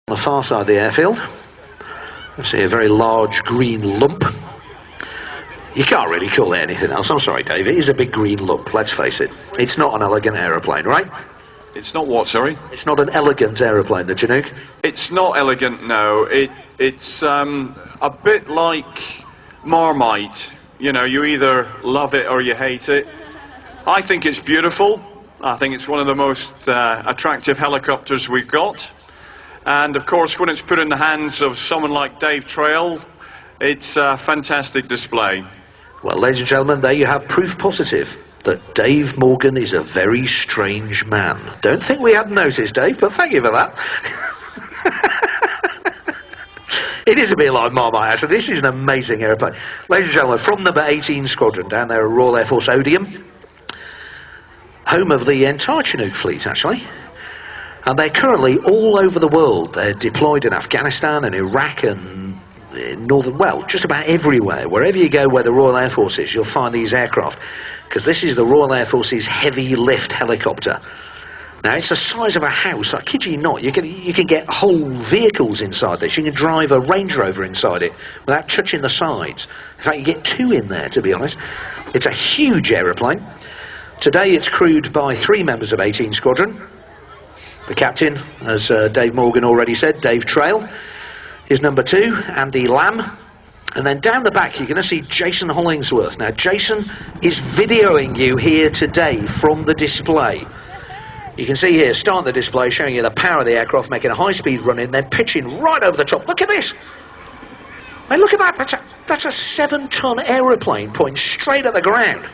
On the far side of the airfield, you see a very large green lump. You can't really call it anything else. I'm sorry, Dave. It is a big green lump, let's face it. It's not an elegant aeroplane, right? It's not what, sorry? It's not an elegant aeroplane, the Chinook. It's not elegant, no. It's a bit like Marmite. You know, you either love it or you hate it. I think it's beautiful. I think it's one of the most attractive helicopters we've got. And of course, when it's put in the hands of someone like Dave Trail, it's a fantastic display. Well, ladies and gentlemen, there you have proof positive that Dave Morgan is a very strange man. Don't think we hadn't noticed, Dave, but thank you for that. It is a bit like Marmite, actually. This is an amazing aeroplane. Ladies and gentlemen, from number 18 Squadron down there at Royal Air Force Odeum, home of the entire Chinook fleet, actually. And they're currently all over the world. They're deployed in Afghanistan and Iraq and northern, well, just about everywhere. Wherever you go where the Royal Air Force is, you'll find these aircraft, because this is the Royal Air Force's heavy lift helicopter. Now, it's the size of a house. I kid you not. You can get whole vehicles inside this. You can drive a Range Rover inside it without touching the sides. In fact, you get two in there, to be honest. It's a huge aeroplane. Today, it's crewed by 3 members of 18 Squadron. The captain, as Dave Morgan already said, Dave Trail, is number 2, Andy Lamb. And then down the back, you're going to see Jason Hollingsworth. Now, Jason is videoing you here today from the display. You can see here, starting the display, showing you the power of the aircraft, making a high-speed run in, then pitching right over the top. Look at this! I mean, look at that. That's a 7-ton aeroplane pointing straight at the ground.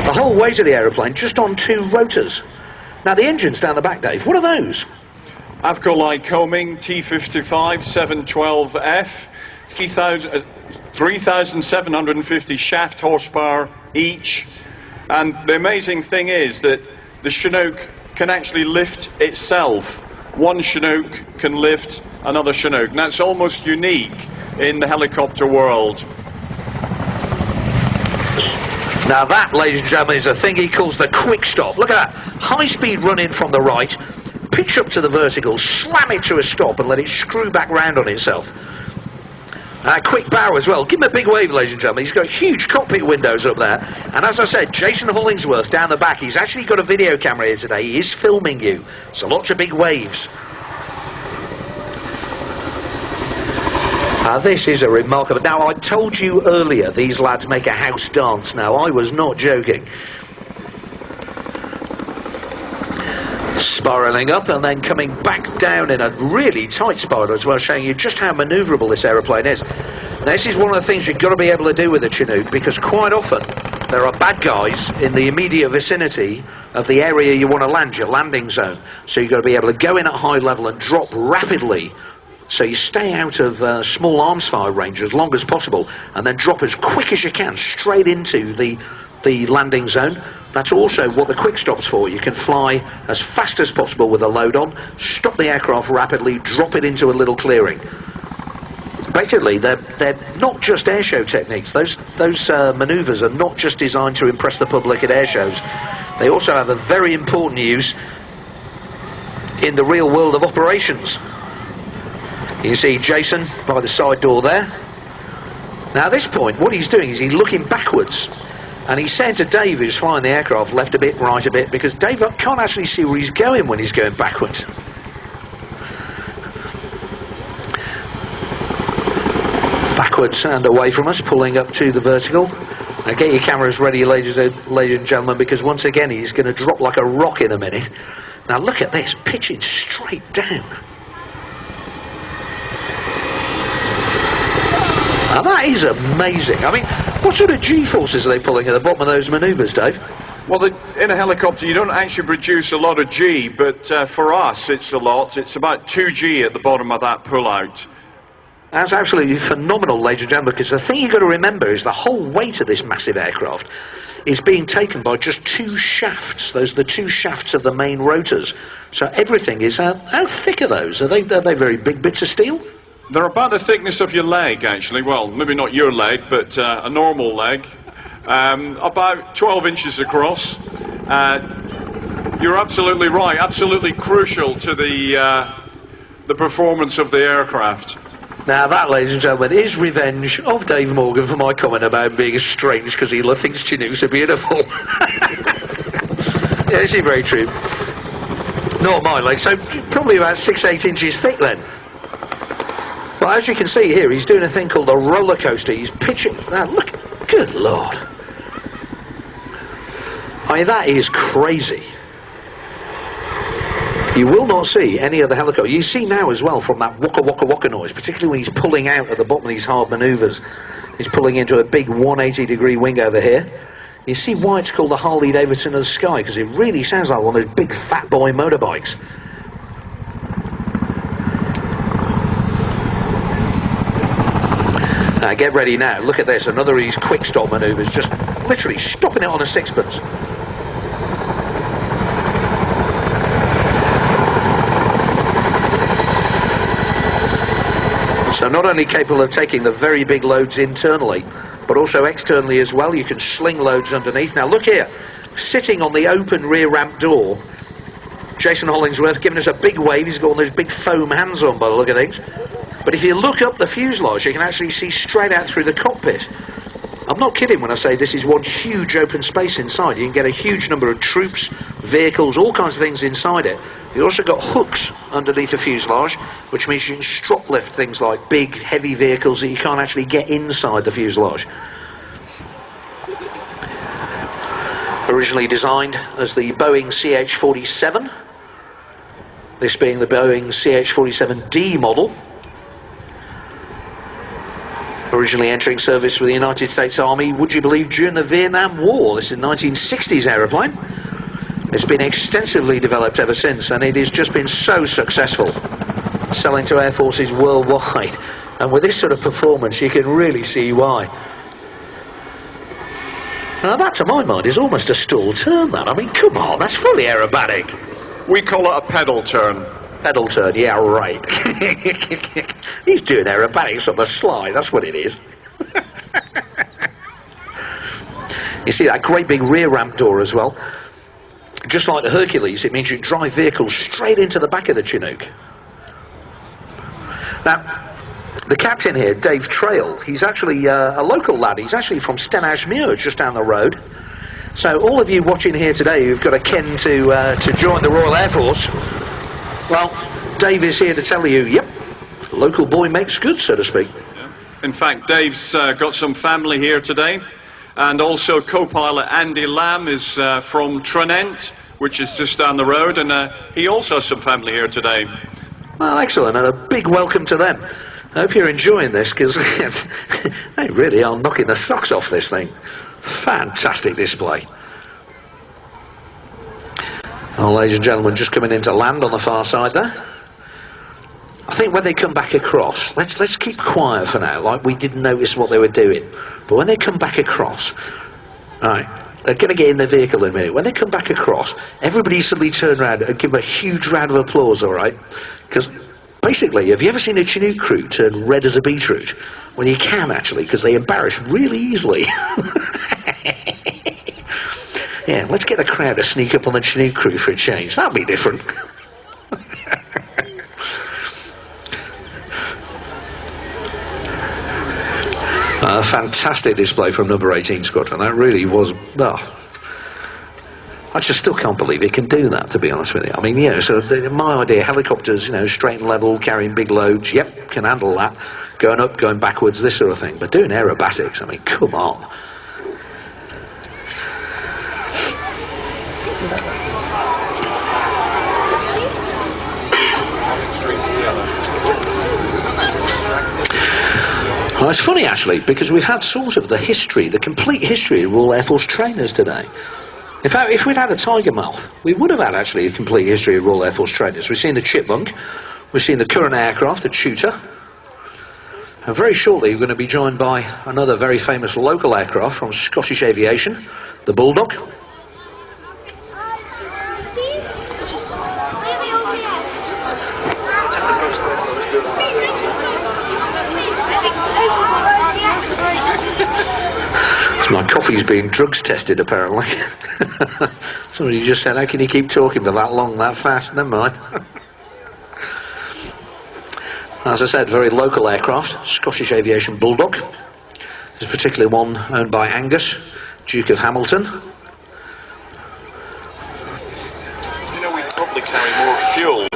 The whole weight of the aeroplane just on 2 rotors. Now, the engine's down the back, Dave. What are those? Avco Lycoming T55 712F, 3,750 shaft horsepower each. And the amazing thing is that the Chinook can actually lift itself. One Chinook can lift another Chinook. And that's almost unique in the helicopter world. Now that, ladies and gentlemen, is a thing he calls the quick stop. Look at that. High-speed run in from the right, pitch up to the vertical, slam it to a stop and let it screw back round on itself. Quick bow as well. Give him a big wave, ladies and gentlemen. He's got huge cockpit windows up there. And as I said, Jason Hollingsworth down the back, he's actually got a video camera here today. He is filming you. So lots of big waves. This is a remarkable... Now, I told you earlier these lads make a house dance. Now, I was not joking. Spiralling up and then coming back down in a really tight spiral as well, showing you just how manoeuvrable this aeroplane is. Now, this is one of the things you've got to be able to do with the Chinook, because quite often there are bad guys in the immediate vicinity of the area you want to land, your landing zone. So you've got to be able to go in at high level and drop rapidly, so you stay out of small arms fire range as long as possible, and then drop as quick as you can straight into the landing zone. That's also what the quick stop's for. You can fly as fast as possible with a load on, stop the aircraft rapidly, drop it into a little clearing. Basically, they're not just airshow techniques. Those manoeuvres are not just designed to impress the public at airshows. They also have a very important use in the real world of operations. You see Jason by the side door there. Now at this point, what he's doing is he's looking backwards. And he's saying to Dave, who's flying the aircraft, left a bit, right a bit, because Dave can't actually see where he's going when he's going backwards. Backwards and away from us, pulling up to the vertical. Now get your cameras ready, ladies and gentlemen, because once again he's going to drop like a rock in a minute. Now look at this, pitching straight down. Now that is amazing. I mean, what sort of G-forces are they pulling at the bottom of those manoeuvres, Dave? Well, in a helicopter you don't actually produce a lot of G, but for us it's a lot. It's about 2 G at the bottom of that pull-out. That's absolutely phenomenal, ladies and gentlemen, because the thing you've got to remember is the whole weight of this massive aircraft is being taken by just 2 shafts. Those are the 2 shafts of the main rotors. So everything is... how thick are those? Are they very big bits of steel? They're about the thickness of your leg, actually. Well, maybe not your leg, but a normal leg. About 12 inches across. You're absolutely right. Absolutely crucial to the performance of the aircraft. Now that, ladies and gentlemen, is revenge of Dave Morgan for my comment about being strange because he thinks Chinooks are beautiful. Yeah, this is very true. Not mine, like, so probably about 6-8 inches thick then. Well, as you can see here, he's doing a thing called a roller coaster. He's pitching. Now, look, good Lord. I mean, that is crazy. You will not see any other helicopter. You see now as well from that waka waka waka noise, particularly when he's pulling out at the bottom of these hard manoeuvres. He's pulling into a big 180-degree wing over here. You see why it's called the Harley Davidson of the sky, because it really sounds like one of those big fat boy motorbikes. Now get ready now. Look at this. Another of these quick stop manoeuvres, just literally stopping it on a sixpence. So not only capable of taking the very big loads internally, but also externally as well. You can sling loads underneath. Now look here, sitting on the open rear ramp door, Jason Hollingsworth giving us a big wave. He's got all those big foam hands on by the look of things. But if you look up the fuselage, you can actually see straight out through the cockpit. I'm not kidding when I say this is one huge open space inside. You can get a huge number of troops, vehicles, all kinds of things inside it. You've also got hooks underneath the fuselage, which means you can strop lift things like big, heavy vehicles that you can't actually get inside the fuselage. Originally designed as the Boeing CH-47, this being the Boeing CH-47D model. Originally entering service with the United States Army, would you believe, during the Vietnam War. This is a 1960s aeroplane. It's been extensively developed ever since, and it has just been so successful, selling to air forces worldwide. And with this sort of performance, you can really see why. Now that, to my mind, is almost a stall turn, that. I mean, come on, that's fully aerobatic. We call it a pedal turn. Pedal turn, yeah, right. He's doing aerobatics on the slide, that's what it is. You see that great big rear ramp door as well. Just like the Hercules, it means you drive vehicles straight into the back of the Chinook. Now, the captain here, Dave Trail, he's actually a local lad. He's actually from Stenhousemuir, just down the road. So all of you watching here today who've got a ken to join the Royal Air Force, well, Dave is here to tell you, yep, local boy makes good, so to speak. Yeah. In fact, Dave's got some family here today, and also co-pilot Andy Lamb is from Tranent, which is just down the road, and he also has some family here today. Well, excellent, and a big welcome to them. I hope you're enjoying this, because they really are knocking the socks off this thing. Fantastic display. Well, ladies and gentlemen, just coming into land on the far side there. I think when they come back across, let's keep quiet for now, like we didn't notice what they were doing. But when they come back across, right, they're going to get in their vehicle in a minute. When they come back across, everybody suddenly turn around and give them a huge round of applause, all right? Because basically, have you ever seen a Chinook crew turn red as a beetroot? Well, you can actually, because they embarrass really easily. Yeah, let's get the crowd to sneak up on the Chinook crew for a change. That'll be different. A fantastic display from number 18 Squadron. That really was, I just still can't believe it can do that, to be honest with you. I mean, you know, so my idea, helicopters, you know, straight and level, carrying big loads, yep, can handle that. Going up, going backwards, this sort of thing. But doing aerobatics, I mean, come on. Well, it's funny actually, because we've had sort of the history, the complete history of Royal Air Force trainers today. In fact, if we'd had a tiger mouth, we would have had actually a complete history of Royal Air Force trainers. We've seen the Chipmunk, we've seen the current aircraft, the Shooter, and very shortly we're going to be joined by another very famous local aircraft from Scottish aviation, the Bulldog. My coffee's being drugs tested, apparently. Somebody just said, how can you keep talking for that long, that fast? Never mind. As I said, very local aircraft, Scottish Aviation Bulldog. There's particularly one owned by Angus, Duke of Hamilton. You know, we probably carry more fuel